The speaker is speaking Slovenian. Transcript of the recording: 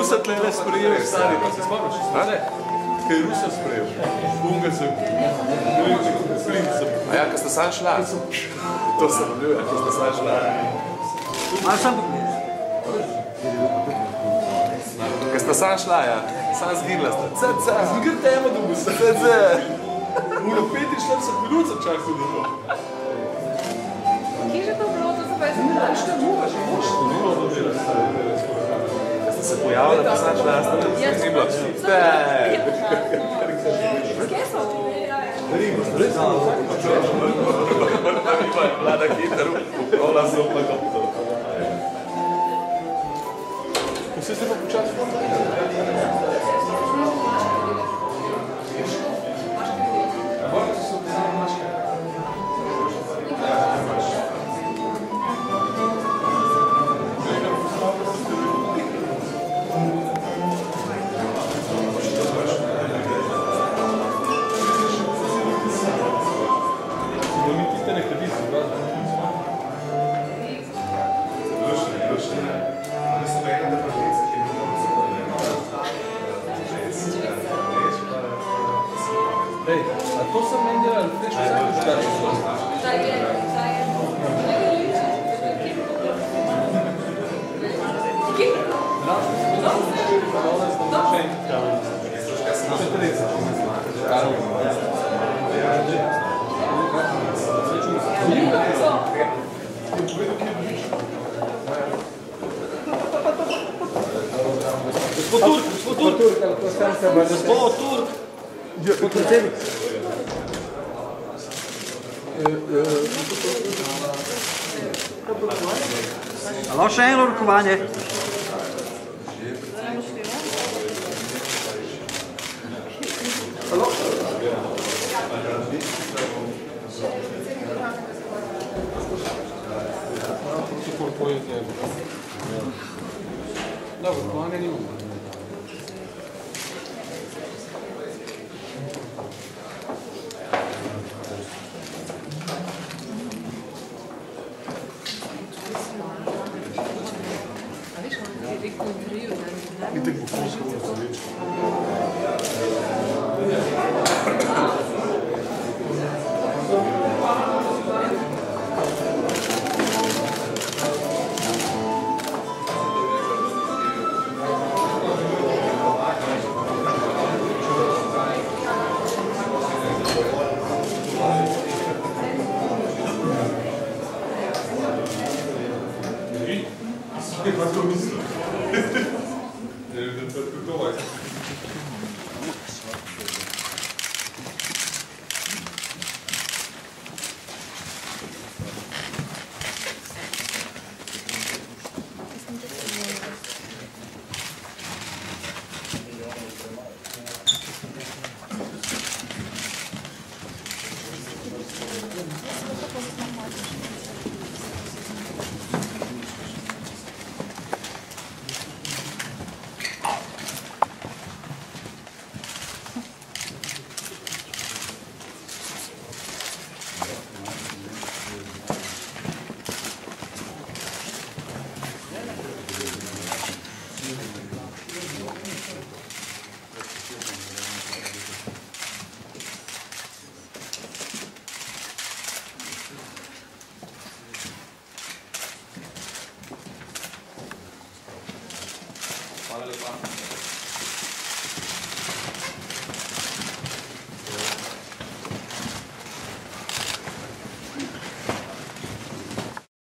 Rusa tle sprejel stari, pa se spomniš? Ne? Kaj je Rusa sprejel? Bunga sem. A ja, ko ste sam šla? To sem ljubila, ko ste sam šla. A sam Ko ste sam šla, ja. Sam zginila ste. C. Zgir tema, da bo se. C. Uro 45 minut sem čakal do to. Kje že to bilo, to se pa je Ko ste se pojavila, pa sam šla, ste bilo. Kje so? Vlada hiter, upravlja se opla kapito. Vse se pa počas to sem meni delal, veš, vsako škarče. Zdaj je. Kje? Gospod Turk, podpredsednik. Alo, še eno rokovanje. Alo? Dobro, rokovanje nimamo. Itek bo Kosovo zaveč. Hvala lepa.